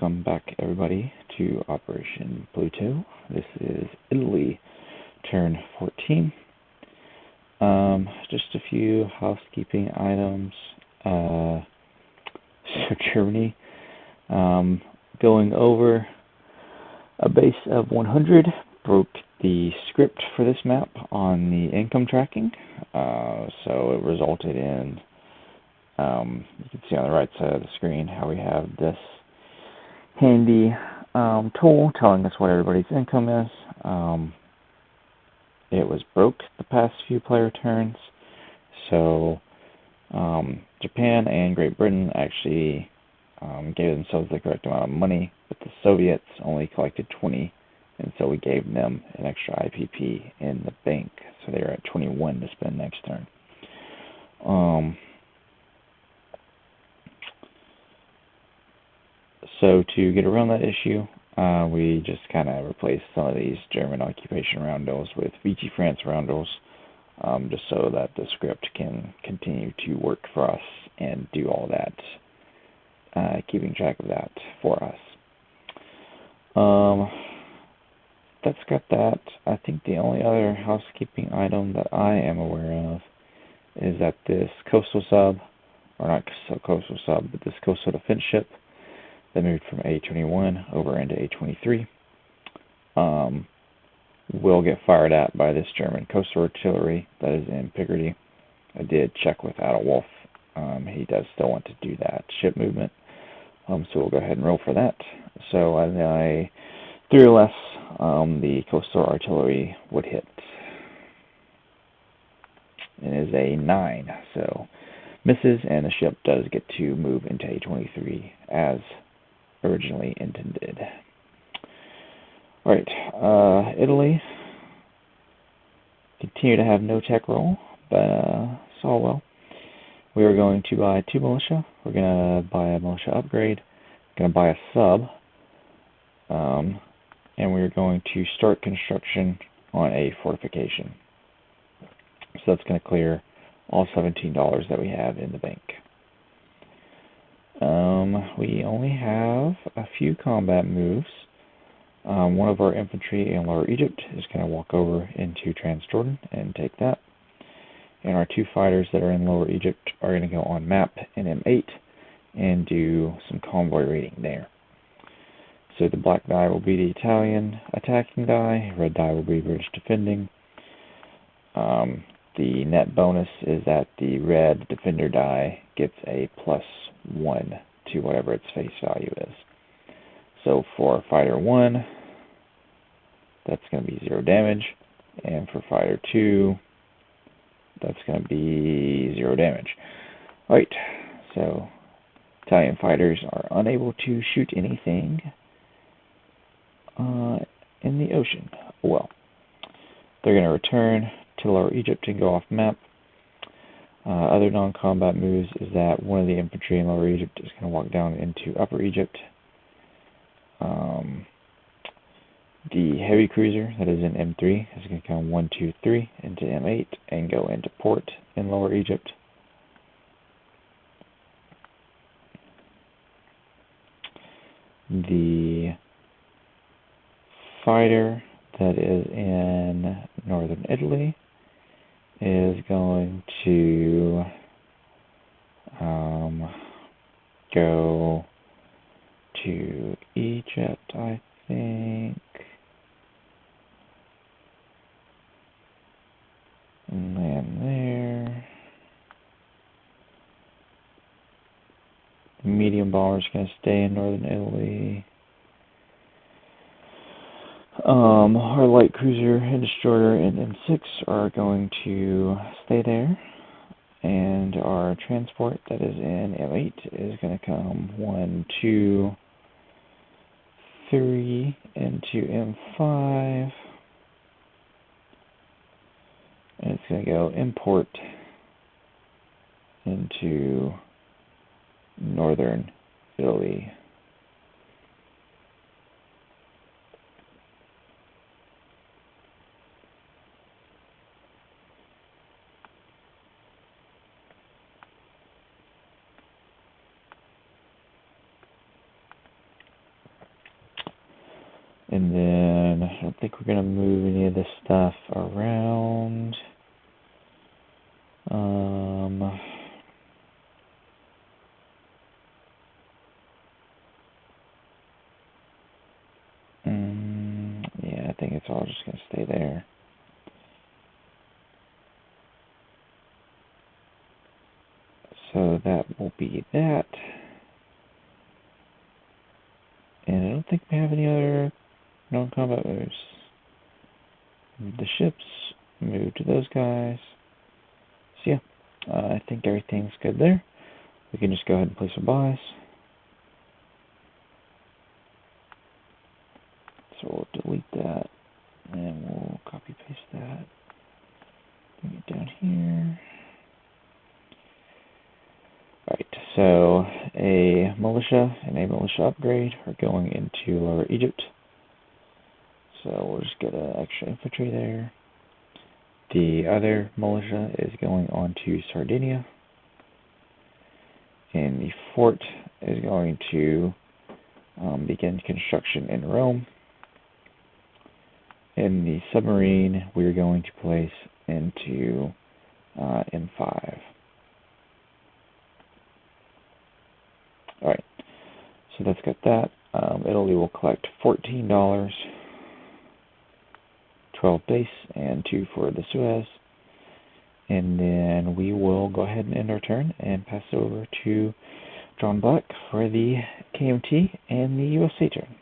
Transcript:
Welcome back, everybody, to Operation Pluto. This is Italy, turn 14. Just a few housekeeping items. So Germany, going over a base of 100, broke the script for this map on the income tracking. So it resulted in, you can see on the right side of the screen how we have this handy tool telling us what everybody's income is. It was broke the past few player turns, so Japan and Great Britain actually gave themselves the correct amount of money, but the Soviets only collected 20, and so we gave them an extra IPP in the bank, so they were at 21 to spend next turn. So to get around that issue, we just kind of replaced some of these German occupation roundels with Vichy France roundels, just so that the script can continue to work for us and do all that, keeping track of that for us. That's got that. I think the only other housekeeping item that I am aware of is that this coastal sub, or not so coastal sub, but this coastal defense ship that moved from A21 over into A23 will get fired at by this German coastal artillery that is in Picardy. I did check with Adolwolf. He does still want to do that ship movement, so we'll go ahead and roll for that. So I 3 or less, the coastal artillery would hit. It is a 9, so misses, and the ship does get to move into A23 as originally intended. Alright, Italy continue to have no tech roll, but it's all well. We are going to buy 2 militia. We're going to buy a militia upgrade, going to buy a sub, and we're going to start construction on a fortification. So that's going to clear all $17 that we have in the bank. We only have a few combat moves. One of our infantry in Lower Egypt is going to walk over into Transjordan and take that. And our 2 fighters that are in Lower Egypt are going to go on map in M8 and do some convoy raiding there. So the black die will be the Italian attacking die, red die will be British defending. The net bonus is that the red defender die gets a +1 to whatever its face value is. So for fighter 1, that's going to be 0 damage, and for fighter 2, that's going to be 0 damage. Alright, so Italian fighters are unable to shoot anything in the ocean. Well, they're going to return to Lower Egypt and go off map. Other non-combat moves is that one of the infantry in Lower Egypt is going to walk down into Upper Egypt. The heavy cruiser that is in M3 is going to come 1, 2, 3 into M8 and go into port in Lower Egypt. The fighter that is in northern Italy is going to go to Egypt, I think, and land there. The medium bomber is going to stay in northern Italy. Our light cruiser and destroyer in M6 are going to stay there, and our transport that is in M8 is going to come 1, 2, 3 into M5, and it's going to go import into northern Italy. And then I don't think we're going to move any of this stuff around. Yeah, I think it's all just going to stay there. So that will be that. And I don't think we have any other non-combat moves. Move the ships, move to those guys. So yeah, I think everything's good there. We can just go ahead and place our buys. So we'll delete that, and we'll copy paste that. Bring it down here. Alright, so a militia and a militia upgrade are going into Lower Egypt. So we'll just get an extra infantry there. The other militia is going on to Sardinia. And the fort is going to begin construction in Rome. And the submarine we're going to place into M5. Alright, so that's got that. Italy will collect $14, 12 base, and 2 for the Suez. And then we will go ahead and end our turn and pass over to John Black for the KMT and the USA turn.